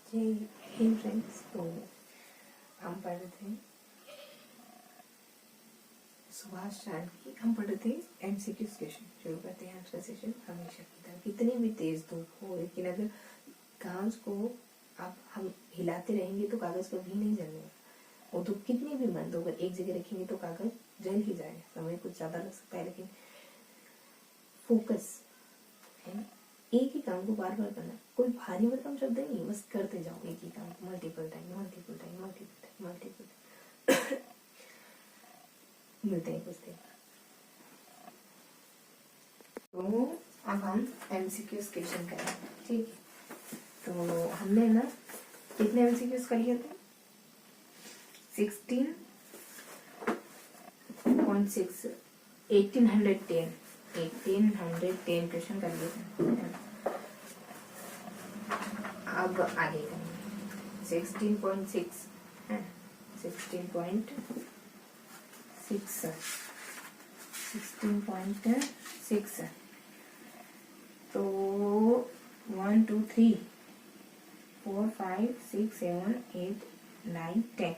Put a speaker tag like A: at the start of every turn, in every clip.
A: हे friends, तो हम पढ़ रहे थे सुभाष चांद की। हम पढ़ रहे थे एमसीक्यू क्वेश्चन। शुरू करते हैं आज का सेशन। हमेशा की तरह कितनी भी तेज धूप हो, लेकिन अगर कागज को आप हम हिलाते रहेंगे तो कागज कभी नहीं जलेगा। वो धूप कितनी भी मंद हो, अगर एक जगह रखेंगे तो कागज जल ही जाएगा। समय कुछ ज्यादा लग सकता है, लेकिन फोकस है ना, एक ही काम को बार बार करना। कोई भारी भरकम शब्द नहीं, बस करते जाओ एक ही काम को multiple time multiple time multiple time multiple time. मिलते हैं कुछ देर। तो अब हम एमसीक्यूज क्वेश्चन करें, ठीक है। तो हमने ना कितने एमसीक्यूज कर लिए थे? 16.6 1810 क्वेश्चन कर लिए थे। अब आगे करेंगे 16.6 है, 16.6 तो 1 2 3 4 5 6 7 8 9 10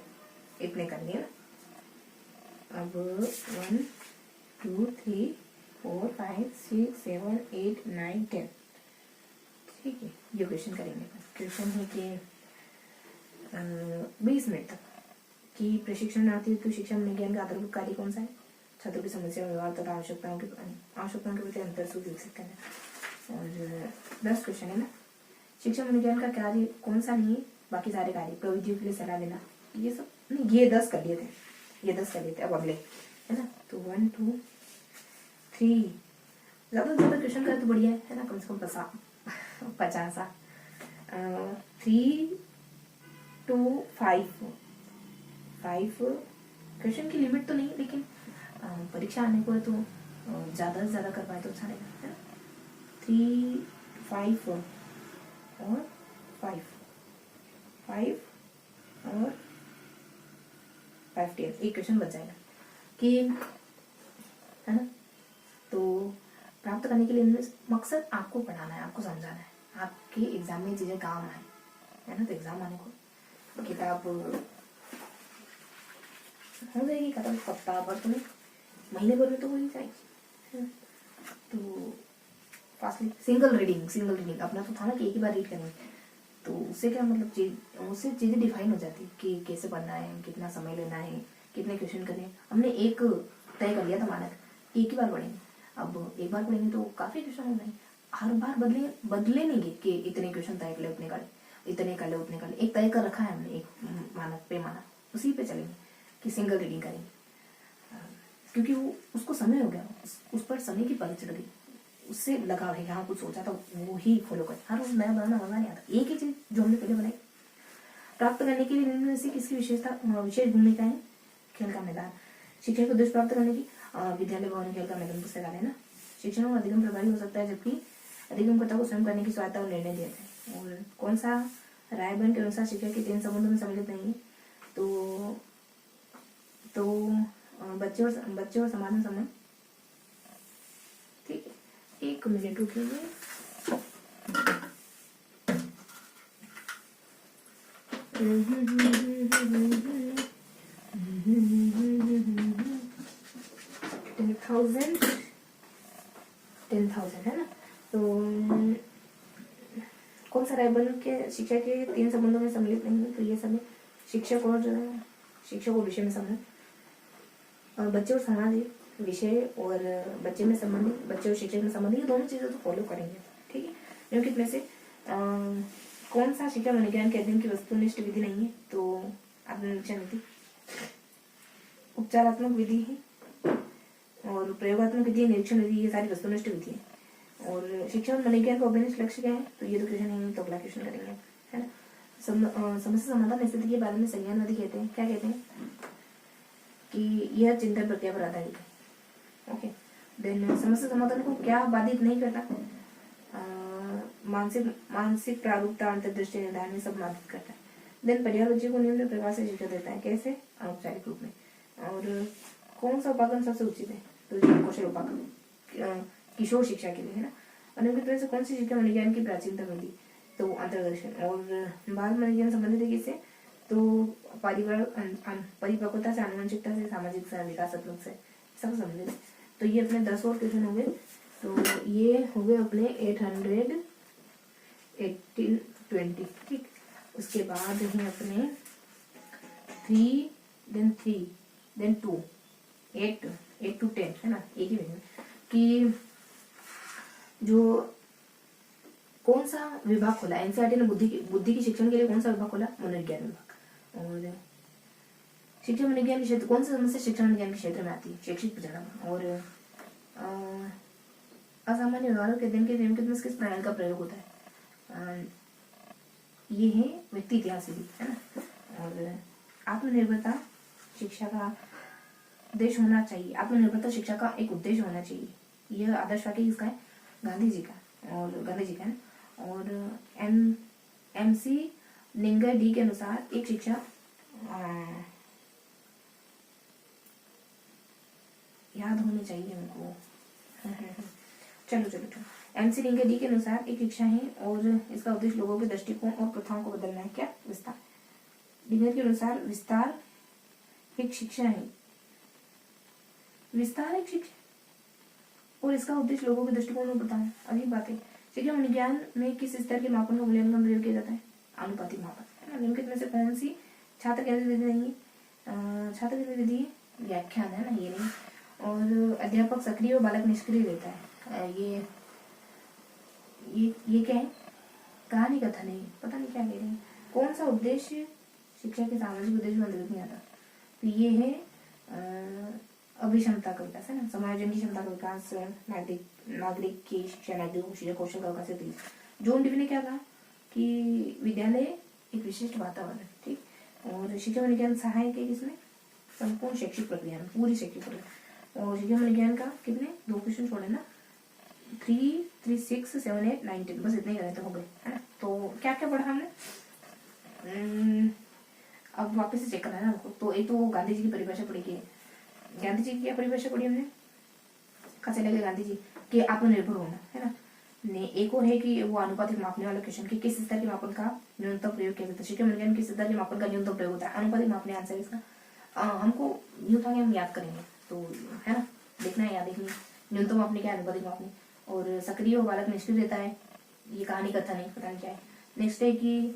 A: इतने कर लिए ना। अब 1 2 3 4 5 6 7 8 9 10, ठीक है। ये क्वेश्चन करेंगे। क्वेश्चन है कि 20 मिनट तक कि प्रशिक्षणार्थी को शिक्षा में ज्ञान का आधारभूत कार्य कौन सा है? छात्रों की समस्या, व्यवहार तथा आवश्यकताओं के प्रति अंतर सूत्र विकसित करना। और 10 क्वेश्चन है ना। शिक्षा में ज्ञान का कार्य कौन सा नहीं है? बाकी सारे कार्य, प्रविधियों के लिए सलाह देना, ये सब नहीं। ये 10 कर लिए थे, अब अगले है ना। तो 1 2 3 ज्यादा से ज्यादा क्वेश्चन करे तो बढ़िया है ना, कम से कम 50। 3 2 5 क्वेश्चन की लिमिट तो नहीं, लेकिन परीक्षा आने को है तो ज्यादा से ज्यादा कर पाए तो अच्छा रहेगा, है ना। 3 5 और 5 और 5 10, एक क्वेश्चन बच जाएगा कि है ना। तो प्राप्त करने के लिए मकसद आपको पढ़ाना है, आपको समझाना है, आपके एग्जाम में चीजें काम आए, है ना। तो एग्जाम आने को किताब हो जाएगी खत्म, सप्ताह भर तो नहीं, महीने भर में तो हो ही जाएगी। तो फास्टली सिंगल रीडिंग अपना तो था ना कि एक ही बार रीड करनी, तो उससे क्या मतलब उससे चीजें डिफाइन हो जाती कि कैसे पढ़ना है, कितना समय लेना है, कितने क्वेश्चन करने हैं। हमने एक तय कर लिया था मानक, एक ही बार पढ़ेंगे। अब एक बार पढ़ेंगे तो काफी क्वेश्चन हो गए, हर बार बदले नहीं कि इतने क्वेश्चन तय कर ले, उतने कर ले, इतने कर ले, उतने कर ले। एक तय कर रखा है हमने, एक मानक पैमाना, उसी पे चलेंगे कि सिंगल रीडिंग करेंगे। क्योंकि वो उसको समय हो गया, उस पर समय की पकड़ चढ़ गई, उससे लगाव है। यहाँ कुछ सोचा था वो ही फॉलो कर, हर रोज नया बनाना मजा नहीं आता। एक ही चीज जो हमने पहले बनाई। प्राप्त करने के लिए निम्न में से किसकी विशेष भूमिका है? खेल का मैदान। शिक्षा को उद्देश्य प्राप्त करने की विद्यालय भवन, खेल का मैदान, पुस्तकालय ना। शिक्षण में अधिगम प्रभावी हो सकता है, जबकि अधिगमकर्ता को स्वयं करने की स्वायत्ता और निर्णय दिया है। और कौन सा रायबर्न के अनुसार शिक्षा के 3 संबंधों में सम्मिलित नहीं है? तो बच्चे और समाधान संबंध, ठीक है। 1 मिनट रुकिए। टेन थाउजेंड है ना। तो कौन सा रायबर्न के शिक्षा के 3 संबंधों में सम्मिलित नहीं है? तो ये सब है शिक्षक और विषय में संबंध, और बच्चे और समाज विषय और बच्चे में संबंधित, बच्चे और शिक्षक में संबंधित, ये दोनों चीजें तो फॉलो करेंगे, ठीक है। निम्नलिखित में से कौन सा शिक्षा मनोविज्ञान के अध्ययन की वस्तुनिष्ठ विधि नहीं है? तो आत्मनिरीक्षण विधि, उपचारात्मक विधि है, और प्रयोगात्मक विधि, निरीक्षण विधि, ये सारी वस्तुनिष्ठ विधि है। और शिक्षा और मनोविज्ञान का अभिनिष्ठ लक्ष्य क्या है? तो ये तो क्वेश्चन है, तो अगला क्वेश्चन करेंगे, है ना। समस्या समाधान स्थिति के बारे में संज्ञानवादी कहते हैं, क्या कहते हैं? कि यह चिंतन प्रक्रिया पर आधारित है। ओके, देन समस्या समाधान को क्या बाधित नहीं करता? मानसिक प्रारूपता, अंतर्दृष्टि निर्धारण में सब बाधित करता है। देन पर्यावरण को निम्न प्रकार से शिक्षा देता है, कैसे? अनौपचारिक रूप में। और कौन सा उपागम सबसे उचित है? तो कौशल उपागम किशोर शिक्षा के लिए, है ना। निम्नलिखित में से कौन सी शिक्षा मनोविज्ञान की प्राचीनतम विधि? तो अंतर्दर्शन। और बाल मनोविज्ञान संबंधित है किससे, तो परिपक्वता से, आनुवंशिकता से, सामाजिक से, विकासात्मक से, सब संबंधित है। तो ये अपने 10 और क्वेश्चन हो गए। तो ये हो गए अपने 800 18 20, ठीक। उसके बाद है अपने 3 then 2 8 to 10 है ना, एक ही में कि जो कौन सा विभाग खोला एनसीईआरटी ने बुद्धि की शिक्षण के लिए, कौन सा विभाग खोला, मनोविज्ञान विभाग। और शिक्षा मनोविज्ञान के क्षेत्र, कौन सी समस्या शिक्षा मनोविज्ञान के क्षेत्र में आती है, शैक्षिक प्रचलन। और असामान्य व्यवहारों के अध्ययन के नियम में किस प्रणाली का प्रयोग होता है, ये है व्यक्ति इतिहास विधि, है ना। और आत्मनिर्भरता शिक्षा का उद्देश्य होना चाहिए, आत्मनिर्भरता शिक्षा का एक उद्देश्य होना चाहिए। यह आदर्श वाक्य किसका है, गांधी जी का। और MC निंगर डी के अनुसार एक शिक्षा याद होनी चाहिए हमको। चलो MC निंगर डी के अनुसार एक शिक्षा है और इसका उद्देश्य लोगों के दृष्टिकोण और प्रथाओं को बदलना है। क्या, विस्तार। डिंगर के अनुसार विस्तार एक शिक्षा है, विस्तार एक शिक्षा और इसका उद्देश्य लोगों के दृष्टिकोण में बताना। अजीब बात है। शिक्षा मनोविज्ञान में किस स्तर के मापन का मूल्यांकन प्रयोग किया जाता है, आनुपातिक मापन, है ना। निम्नलिखित में से कौन सी छात्र केंद्रित विधि नहीं है, छात्र केंद्रित विधि व्याख्यान है ना, ये नहीं। और अध्यापक सक्रिय और बालक निष्क्रिय रहता है, ये क्या है, कहानी कथन है, पता नहीं क्या कह रहे हैं। कौन सा उद्देश्य शिक्षा के सामाजिक उद्देश्य में अंतर्गत नहीं आता, तो ये है अभिक्षमता का विकास, है ना। समायोजन की क्षमता का विकास, नागरिक की शिक्षा, नागरिक कौशल का विकास। जॉन डीवी ने क्या कहा कि विद्यालय एक विशिष्ट वातावरण, ठीक। और शिक्षा मनोविज्ञान सहायक है किसमें, संपूर्ण शैक्षिक प्रक्रिया में, पूरी शैक्षिक प्रक्रिया। और शिक्षा मनोविज्ञान का कितने 2 क्वेश्चन छोड़े ना, 3, 6, 7, 8, 9, 10, बस इतने ही करे तो हो गए, है ना। तो क्या क्या पढ़ा हमने, अब वापस से चेक करना है ना हमको। तो एक तो गांधी जी की परिभाषा पढ़ी की, गांधी जी की क्या परिभाषा पढ़ी हमने, कहाँ से लगे, गांधी जी के आत्मनिर्भर होना, है ना। ने एक और है कि वो अनुपातिक मापने वाला क्वेश्चन कि किस स्तर के मापन का न्यूनतम प्रयोग किया जाता है, शिक्षा मनोविज्ञान किस स्तर के मापन का न्यूनतम प्रयोग होता है, अनुपातिक मापने आंसर इसका। हमको यूँ था कि हम याद करेंगे, तो है ना, देखना है, याद देखनी, न्यूनतम मापने क्या है, अनुपातिक मापने। और सक्रिय और बालक निष्क्रिय रहता है, ये कहानी कथन है, पता नहीं क्या है। नेक्स्ट है कि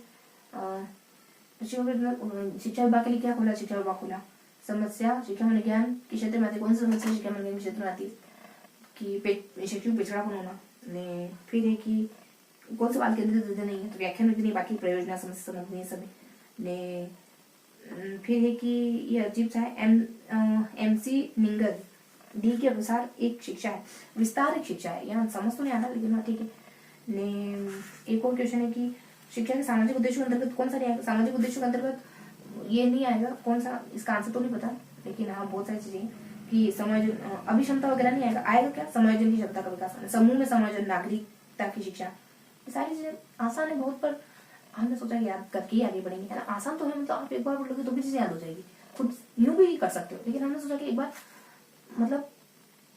A: शिक्षा विभाग के लिए क्या खोला, शिक्षा विभाग खोला। समस्या शिक्षा मनोविज्ञान के क्षेत्र में आती है, कौन सी समस्या शिक्षा मनोविज्ञान के क्षेत्र में आती है कि शैक्षिक पिछड़ापन होना। ने फिर है कि कौन से बाल केंद्रित विधि नहीं है, तो व्याख्यान विधि नहीं, बाकी प्रयोजना समस्या समझनी है सभी ने। फिर है कि ये अजीब सा है, MC निंगर डी के अनुसार एक शिक्षा है, विस्तार एक शिक्षा है, यहाँ समझ तो नहीं आना लेकिन हाँ ठीक है। ने एक और क्वेश्चन है कि शिक्षा के सामाजिक उद्देश्यों के अंतर्गत कौन सा नहीं आएगा, सामाजिक उद्देश्यों के अंतर्गत ये नहीं आएगा, कौन सा, इसका आंसर तो नहीं पता, लेकिन हाँ बहुत सारी चीजें कि समायोजन, अभिक्षमता वगैरह नहीं आएगा। आएगा क्या, समायोजन की क्षमता का विकास, समूह में समायोजन, नागरिकता की शिक्षा, ये सारी चीजें आसान है बहुत, पर हमने सोचा याद करके ही आगे बढ़ेंगे, है ना। आसान तो है, मतलब आप एक बार पढ़ लोगे तो भी चीजें याद हो जाएगी, खुद यूं भी कर सकते हो, लेकिन हमने सोचा कि एक बार मतलब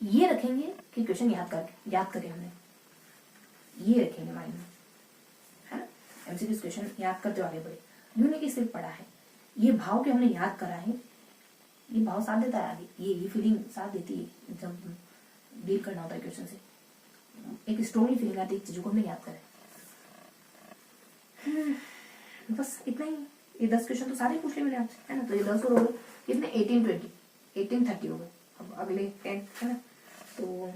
A: ये रखेंगे कि क्वेश्चन याद करें, हमने ये रखेंगे माइंड में, है ना। एमसीक्यू क्वेश्चन याद करते आगे बढ़े, यूं नहीं कि सिर्फ पढ़ा है, ये भाव के हमने याद करा है, ये भाव साथ देता है आगे, ये फीलिंग साथ देती है जब डील करना होता है क्वेश्चन से, एक स्ट्रॉन्गली फीलिंग आती है चीजों को हमने याद करें। बस इतना ही, ये 10 क्वेश्चन तो सारे पूछ लिए मैंने आपसे, है ना। तो ये 10 और हो गए कितने, 18, 20, 18, 30 हो गए। अब अगले 10, है ना। तो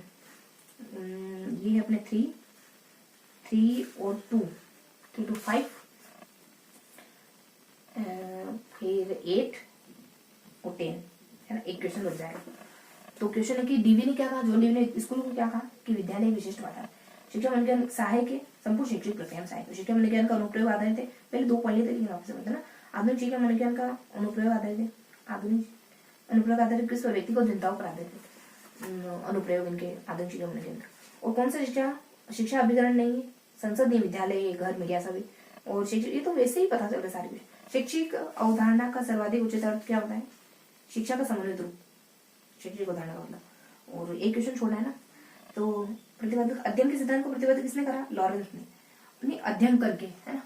A: ये है अपने 3 और 2, 3 to 5, फिर 8 और 10, है ना। एक क्वेश्चन बच जाएगा। तो क्वेश्चन है कि डीवी ने क्या कहा, जो डीवी ने स्कूल को क्या कहा कि विद्यालय विशिष्ट वातावरण, शिक्षा मनोविज्ञान सहायक है, संपूर्ण शैक्षिक प्रक्रिया में सहायक, शिक्षा मनोविज्ञान का अनुप्रयोग आधारित है, पहले 2 पढ़ लिए थे लेकिन वापस समझते ना। आधुनिक शिक्षा मनोविज्ञान का अनुप्रयोग आधारित है, आधुनिक अनुप्रयोग आधारित किस व्यक्ति को जनताओं पर आधारित है, अनुप्रयोग इनके आधुनिक शिक्षा मनोविज्ञान का। और कौन सा शिक्षा अभिकरण नहीं है, संसदीय, विद्यालय, घर, मीडिया सभी। और शिक्षक, ये तो वैसे ही पता चल रहा है सारी कुछ। शैक्षिक अवधारणा का सर्वाधिक उचित अर्थ क्या होता है, शिक्षा का समन्वित रूप, शैक्षिक अवधारणा का मतलब। और एक क्वेश्चन छोड़ना है ना। तो प्रतिपादक अध्ययन के सिद्धांत को प्रतिपादित किसने करा, लॉरेंस ने। नहीं, अध्ययन करके, है ना।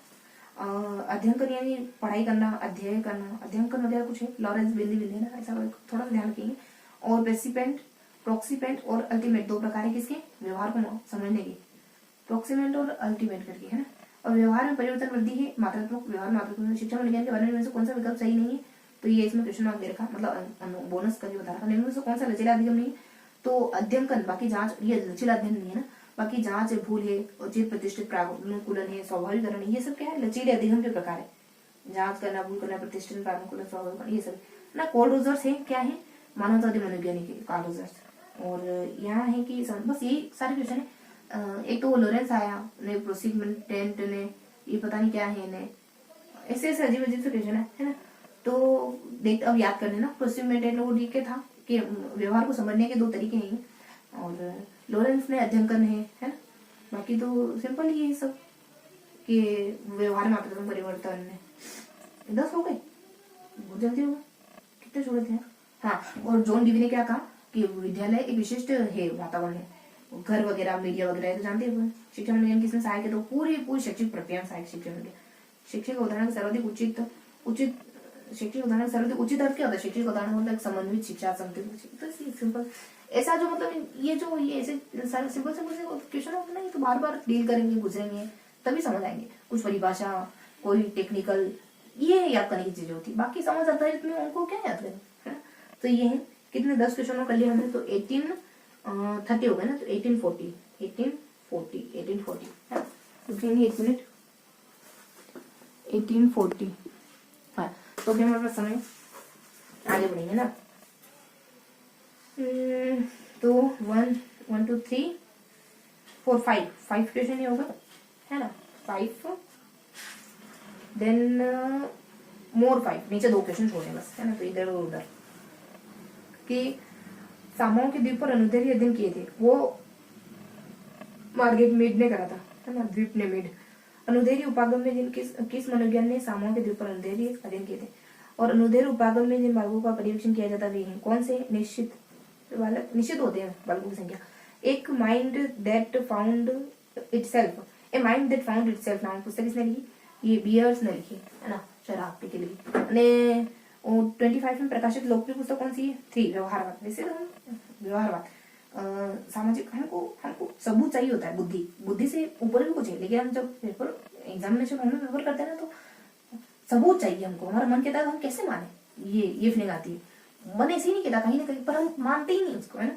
A: अध्ययन कर यानी पढ़ाई करना, अध्ययन करना, अध्ययन करना वगैरह कुछ है, लॉरेंस बिंदी बिंदी ना, ऐसा थोड़ा सा ध्यान रखेंगे। और प्रेसिपेंट, प्रोक्सीपेंट और अल्टीमेट, दो प्रकार है किसके, व्यवहार को समझने के, प्रोक्सीमेंट और अल्टीमेट करके, है ना। और व्यवहार में परिवर्तन वृद्धि है, मात्रात्मक व्यवहार मात्रात्मक। शिक्षा में विज्ञान के वर्णन में से कौन सा विकल्प सही नहीं है, तो ये इसमें क्वेश्चन मार्क दे रखा, मतलब बोनस करके बता रखा। निम्न में से कौन सा लचीला अधिगम नहीं है, तो अध्ययन, बाकी जांच, ये लचीला अध्ययन नहीं है ना, बाकी जांच है, भूल है, उचित प्रतिष्ठित प्रानुकूलन है, स्वाभाविकरण है, ये सब क्या है, लचीले अधिगम के प्रकार है। जांच करना, भूल करना, प्रतिष्ठित प्रानुकूलन, स्वाभाविकरण, ये सब ना। कार्ल रोजर्स है, क्या है, मानवतावादी मनोवैज्ञानिक है कार्ल रोजर्स। और यहाँ है कि बस यही सारे क्वेश्चन है। एक तो वो लोरेंस आया ने, प्रोसिक्मेंटेंट ने, ये पता नहीं क्या है ने, ऐसे ऐसे अजीब अजीब से क्वेश्चन है ना। तो देख, अब याद करने ना, प्रोसिक्मेंटेंट वो ठीक था कि व्यवहार को समझने के दो तरीके हैं, और लोरेंस ने अध्ययन करने है ना। बाकी तो सिंपल ही है सब कि व्यवहार में आता परिवर्तन है। 10 हो गए, बहुत जल्दी हो गए, कितने छोड़े थे। हाँ, और जॉन डीवी ने क्या कहा कि विद्यालय एक विशिष्ट है वातावरण है, घर वगैरह, मीडिया वगैरह, तो जानते हैं शिक्षा में किसमें सहायक है, तो पूरी शैक्षिक प्रक्रिया में सहायक शिक्षा में। शिक्षक उदाहरण सर्वाधिक उचित शिक्षक उदाहरण सर्वाधिक उचित अर्थ क्या होता है, शिक्षक उदाहरण मतलब समन्वित शिक्षा, तो सिंपल ऐसा जो, मतलब ये जो ये ऐसे सारे सिंपल सिंपल से क्वेश्चन होते ना, ये तो बार बार डील करेंगे, गुजरेंगे, तभी समझ आएंगे। कुछ परिभाषा, कोई टेक्निकल, ये याद करने की चीजें होती, बाकी समझ आता है इसमें, उनको क्या याद करें, है ना। तो ये है कितने 10 क्वेश्चन कर लिए हमने, तो 1830 हो गए ना, तो 1840 है ना। रुकेंगे 1 मिनट, 1840, हाँ। तो फिर हमारे पास समय आगे बढ़ेंगे ना। तो 1 2 3 4 5 क्वेश्चन ही होगा, है ना, 5, देन मोर 5, नीचे 2 क्वेश्चन छोड़े बस, है ना। तो इधर और उधर कि सामों के द्वीप पर अनुदैर्घ्य अध्ययन किए थे, वो मार्गरेट मीड ने करा था, है ना, द्वीप ने मीड। अनुदैर्घ्य उपागम में जिन किस मनोविज्ञान ने सामों के द्वीप पर अनुदैर्घ्य अध्ययन किए थे, और अनुदैर्घ्य उपागम में जिन बालकों का परीक्षण किया जाता वे हैं कौन से, निश्चित बालक, निश्चित होते हैं बालकों की संख्या। एक mind that found itself, a mind that found itself नाम पुस्तक किसने लिखी, ये बियर्स ने लिखी, है ना, शराब के लिए। ने 25 में प्रकाशित लोकप्रिय पुस्तक कौन सी है, 3 व्यवहारवाद। वैसे तो व्यवहारवाद सामाजिक, हमको सबूत चाहिए होता है, बुद्धि से ऊपर भी कुछ है, लेकिन हम जब पेपर एग्जामिनेशन में पेपर करते हैं ना, तो सबूत चाहिए हमको, हमारा मन कहता है हम कैसे माने, ये फीलिंग आती है, मन ऐसे ही नहीं कहता कहीं ना कहीं, पर हम मानते ही नहीं उसको, है ना।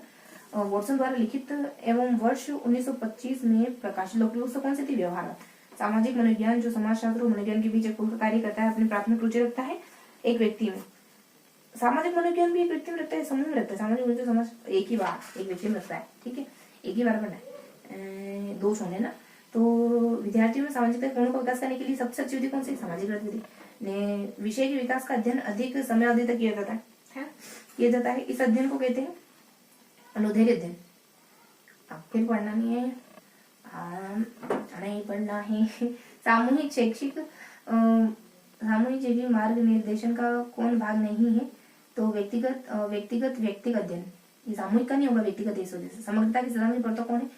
A: वॉटसन द्वारा लिखित एवं वर्ष 1925 में प्रकाशित लोकप्रिय पुस्तक कौन सी थी, व्यवहारवाद। सामाजिक मनोविज्ञान जो समाजशास्त्र और मनोविज्ञान के बीच एक पुल का कार्य करता है, अपनी प्राथमिक रुचि रखता है एक व्यक्ति में। सामाजिक मनोविज्ञान भी एक व्यक्ति में रखता है, समूह में रखता है, सामाजिक मनोविज्ञान समाज एक ही बार एक व्यक्ति में रखता है, ठीक है, एक ही बार पढ़ना है, 2 होने ना। तो विद्यार्थियों में सामाजिक गुणों का विकास करने के लिए सबसे अच्छी विधि कौन सी, सामाजिक गतिविधि ने। विषय के विकास का अध्ययन अधिक समय अवधि तक किया जाता है, इस अध्ययन को कहते हैं अनुदैर्घ्य अध्ययन। अब फिर पढ़ना नहीं है, नहीं पढ़ना है। सामूहिक शैक्षिक मार्ग निर्देशन का कौन भाग नहीं है, तो व्यक्तिगत अध्ययन, ये सामूहिक का नहीं होगा, व्यक्तिगत इस वजह से। समग्रता की सिद्धांत पढ़ता कौन है,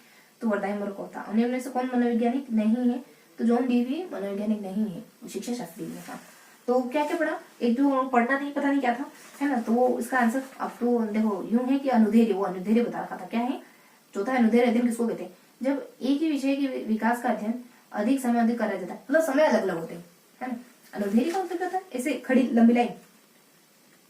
A: तो वर्धाइमर कोता। उन्हीं में से कौन मनोवैज्ञानिक नहीं है, तो जॉन डीवी मनोवैज्ञानिक नहीं है, शिक्षा शास्त्री है। हाँ, तो क्या क्या पढ़ा, एक जो पढ़ना नहीं पता नहीं क्या था, है ना, तो इसका आंसर अब तो देखो यूं है कि अनुदैर्घ्य, वो अनुदैर्घ्य बता रखा था, क्या है, चौथा अनुदैर्घ्य अध्ययन किसको कहते हैं, जब एक ही विषय के विकास का अध्ययन अधिक समय अधिक करा जाता है, मतलब समय अलग अलग होते हैं, है ना। अनुदैर्घ्य का मतलब क्या होता है, ऐसे खड़ी लंबी लाइन,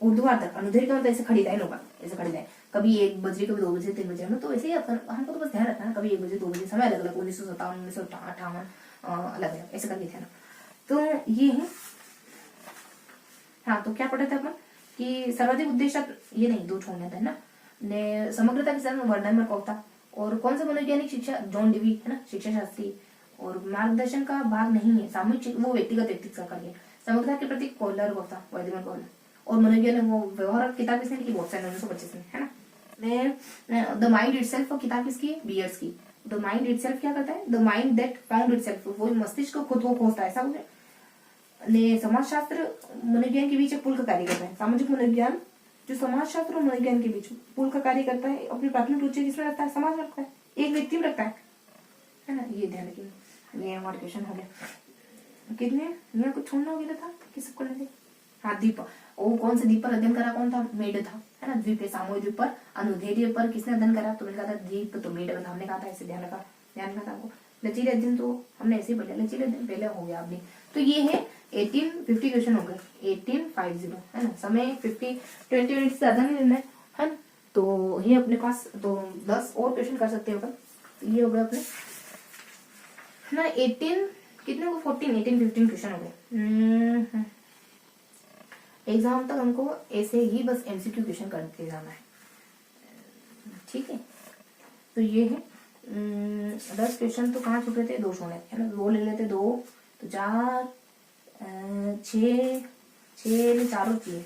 A: ऊर्ध्वाधर। अनुदैर्घ्य का मतलब ऐसे खड़ी लाइन होगा, ऐसे खड़ी लाइन, कभी 1 बजे, कभी 2 बजे, 3 बजे, तो ऐसे ही हमको तो बस ध्यान रखना है, कभी 1 बजे 2 बजे, समय अलग अलग, 1957, 1958 अलग अलग ऐसे करके थे ना। तो ये है, हाँ। तो क्या पढ़े थे अपन कि सर्वाधिक उद्देश्य, ये नहीं, 2 छोड़ने थे ना, ने समग्रता के साथ वर्णन कोफ्ता, और कौन सा मनोवैज्ञानिक शिक्षा, जॉन डीवी, है ना, शिक्षा शास्त्री। और मार्गदर्शन का भाग नहीं है, सामूहिक वो व्यक्तिगत का कार्य। समग्रता के प्रति कोहलर होता, वर्धमान कोहलर। और मनोविज्ञान वो व्यवहार किताब किसने लिखी, बहुत सारे 1925 में, है ना। द माइंड इटसेल्फ किताब किसकी, बियर्स की। द माइंड इटसेल्फ क्या करता है, the mind that found itself, वो मस्तिष्क को खुद वो खोजता है, ऐसा हो गया। समाजशास्त्र मनोविज्ञान के बीच एक पुल का कार्य करता है, सामाजिक मनोविज्ञान जो समाजशास्त्र और मनोविज्ञान के बीच पुल का कार्य करता है, अपनी प्राथमिक रुचि किसमें रखता है, समाज में रखता है, एक व्यक्ति में रखता है ना, ये ध्यान रखिए। ये हमारा क्वेश्चन हो गया। कितने यहाँ कुछ छोड़ना हो गया था किस को लेते? हाँ दीप, वो कौन से दीप पर अध्ययन करा, कौन था? मेड था, है ना। द्वीप है, सामूहिक द्वीप पर अनुधैर्य पर किसने अध्ययन करा? तो मैंने कहा था दीप, तो मेड हमने कहा था, ऐसे ध्यान रखा था आपको। लचीले अध्ययन तो हमने ऐसे ही पढ़ा, लचीले अध्ययन पहले हो गया आपने। तो ये है 1850 क्वेश्चन हो गए, 1850, है ना। समय 20 मिनट से ज्यादा नहीं लेना है ना। तो ये अपने पास तो 10 और क्वेश्चन कर सकते हो अपन। तो ये हो गए अपने ना 18 कितने को 18 क्वेश्चन हो गए। एग्जाम तक हमको ऐसे ही बस एमसीक्यू क्वेश्चन करते जाना है, ठीक है। तो ये है 10 क्वेश्चन। तो कहाँ छूट रहे थे? 2 छोड़े, है ना। 2 ले लेते, 2 तो 4 6 ने चारों चाहिए,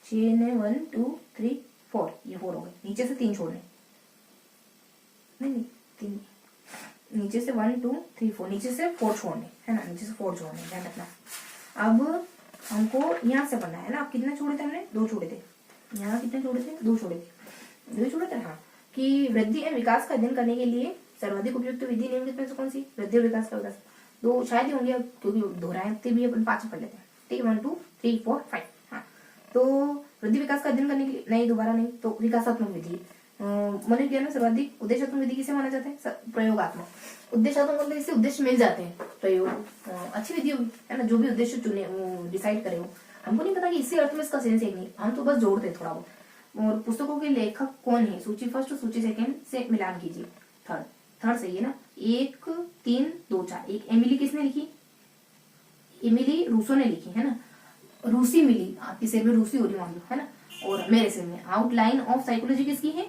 A: 6 ने 1 2 3 4, ये 4 हो गए। नीचे से 3 छोड़ने, नहीं 3, नीचे से 1 2 3 4, नीचे से 4 छोड़ने, है ना। नीचे से 4 छोड़ने, ध्यान रखना। अब हमको यहाँ से बनना है ना। अब कितने छोड़े थे हमने? 2 छोड़े थे। यहाँ कितने छोड़े थे? 2 छोड़े थे, 2 छोड़े थे, हाँ। कि वृद्धि एवं विकास का अध्ययन करने के लिए सर्वाधिक उपयुक्त विधि निम्नलिखित में से कौन सी? वृद्धि और विकास का विकास। 2 शायद ही होंगे, क्योंकि दोहराते भी अपन 5 पढ़ लेते हैं, ठीक है। 1 2 3 4 5, हाँ। तो वृद्धि विकास का अध्ययन करने के लिए नहीं, दोबारा नहीं, तो विकासात्मक विधि। मनोविज्ञान में सर्वाधिक उद्देश्यात्मक विधि किसे माना जाता है? प्रयोगात्मक। उद्देश्यात्मक मतलब इससे उद्देश्य मिल जाते हैं, प्रयोग अच्छी विधि होगी, है ना। जो भी उद्देश्य चुने वो डिसाइड करे, हमको नहीं पता कि इसी अर्थ में इसका सेंस है नहीं, हम तो बस जोड़ते थोड़ा बहुत। और पुस्तकों के लेखक कौन है? सूची फर्स्ट, सूची सेकंड से मिलान कीजिए। थर्ड सही है ना। 1 3 2 4। एक एमिली किसने लिखी? एमिली रूसो ने लिखी, है ना। रूसी मिली, आपके सिर में रूसी हो रही मान लो, है ना। और मेरे सिर में आउटलाइन ऑफ साइकोलॉजी किसकी है?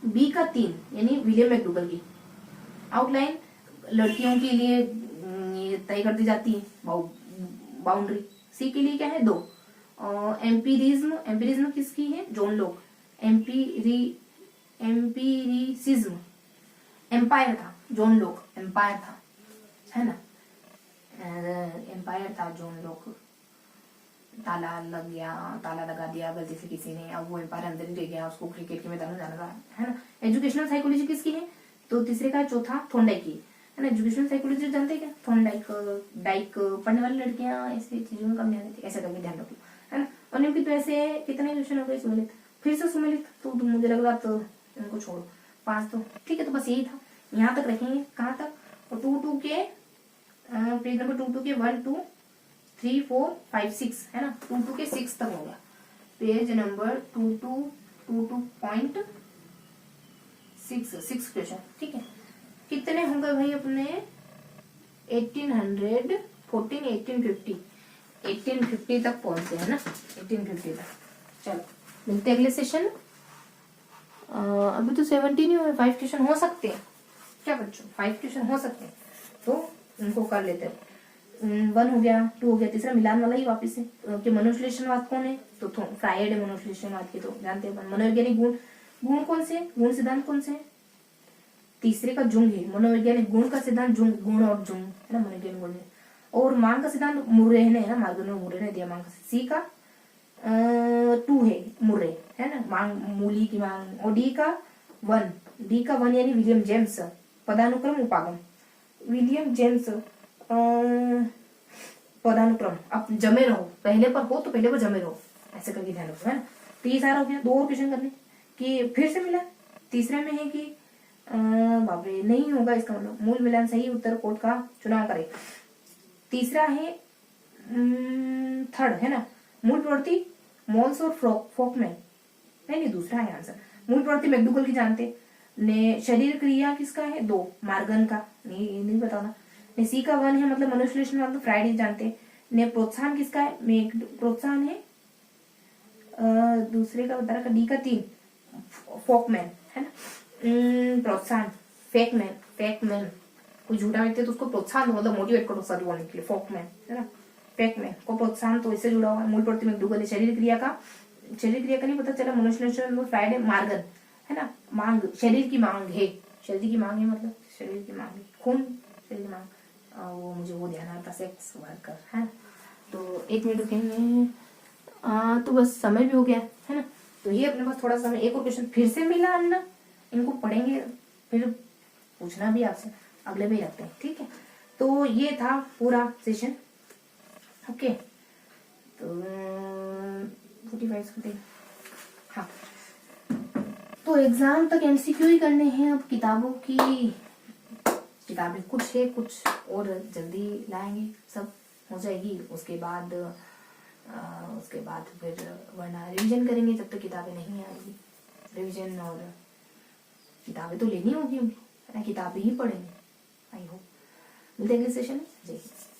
A: बी का 3, यानी विलियम मैकडूगल की। आउटलाइन लड़कियों के लिए ये तय कर दी जाती है बाउंड्री। सी के लिए क्या है? 2। एम्पिरिज्म किसकी है? जॉन लोक। एम्पिरिसिज्म एम्पायर था, जॉन लोक एम्पायर था, है ना। एम्पायर था जॉन लोक। ताला लगा दिया गलती से किसी ने, अब वो एम्पायर अंदर ही रह गया, उसको क्रिकेट के मैदान में जाना था, है ना। एजुकेशनल साइकोलॉजी किसकी है? तो तीसरे का चौथा थॉर्नडाइक की, है ना। एजुकेशनल साइकोलॉजी जानते हैं क्या? थॉर्नडाइक पढ़ने वाली लड़कियां ऐसे चीजों में कम ध्यान देती, ऐसा करके ध्यान रखो, है ना। और निम्नलिखित में से कितने क्वेश्चन हो गए? सुमिलित, फिर से सुमिलित, तो मुझे लग रहा तो इनको छोड़ो, 5 तो ठीक है। तो बस यही था, यहाँ तक रखेंगे। कहाँ तक? और 2 के पेज नंबर 2 के 1 2 3 4 5 6, है ना। 2 के 6 तक हो गया। पेज नंबर 22.6 क्वेश्चन, ठीक है। कितने होंगे भाई अपने? 1814 1850 1850 तक पहुंचे, है ना। 1850 तक। चलो मिलते अगले सेशन। अभी तो 17 ही हुए, 5 क्वेश्चन हो सकते हैं क्या बच्चों? 5 क्वेश्चन हो सकते हैं, तो उनको कर लेते हैं। 1 हो गया, 2 हो गया, तीसरा मिलान वाला ही वापिस है कि मनोविश्लेषणवाद कौन है? तो फ्रायड है मनोविश्लेषणवाद के, तो जानते हैं। मनोवैज्ञानिक गुण कौन से? गुण सिद्धांत कौन से है? तीसरे का जुंग है। मनोवैज्ञानिक गुण का सिद्धांत जुंग, गुण और जुंग, है ना। मनोवैज्ञानिक गुण है। और मांग का सिद्धांत मुर्रे ने, है ना। मार्गन मुर्रे ने दिया मांग का। सी का 2 है मुर्रे, है ना। मांग, मूली की मांग। और डी का 1 यानी विलियम जेम्स। पदानुक्रम उपागम, विलियम जेम्स पदानुक्रम। अब जमे रहो, पहले पर हो तो पहले पर जमे रहो, ऐसे करके ध्यान रखो, है ना। तो ये सारा हो गया। 2 और क्वेश्चन करने कि फिर से मिला। तीसरे में है कि बाबरे नहीं होगा, इसका मतलब मूल मिलान सही उत्तर कोड का चुनाव करे। तीसरा है थर्ड, है ना। मूल प्रवृत्ति मॉल्स और फोकमैन, नहीं दूसरा है आंसर। मूल प्रवृत्ति मैकडूगल की जानते ने। शरीर क्रिया किसका है? 2 मार्गन का, नहीं बताना ने। सी का 1 है, मतलब मनोविश्लेषण तो फ्राइडे जानते ने। प्रोत्साहन किसका है? प्रोत्साहन है दूसरे का बता रहा। डी का 3 फोकमैन, है ना। प्रोत्साहन फेकमैन कोई झूठा व्यक्ति तो उसको प्रोत्साहन मतलब मोटिवेट करो सर बोलने के लिए, फोकमैन, है ना। फेकमैन को प्रोत्साहन तो इससे जुड़ा हुआ है। मूल प्रवृत्ति मैकडूगल है। शरीर क्रिया का नहीं पता चला। मनोविश्लेषण फ्राइडे मार्गन, है ना। मांग, शरीर की मांग है, मतलब शरीर की मांग, खून शरीर की मांग, वो मुझे वो ध्यान आता, सेक्स वर्कर, है। तो 1 मिनट रुकेंगे। तो बस समय भी हो गया, है ना। तो ये अपने पास थोड़ा समय। एक और क्वेश्चन फिर से मिला अन्ना, इनको पढ़ेंगे फिर पूछना भी आपसे, अगले भी रखते हैं, ठीक है। तो ये था पूरा सेशन। ओके, तो 45 something। हाँ, तो एग्जाम तक एमसीक्यू ही करने हैं। अब किताबों की किताबें कुछ है, कुछ और जल्दी लाएंगे, सब हो जाएगी। उसके बाद फिर वरना रिवीजन करेंगे, जब तक किताबें नहीं आएगी। रिवीजन और किताबें तो लेनी होगी, किताबें ही पढ़ेंगे। आई होप मिलते हैं अगले सेशन में। जय हिंद।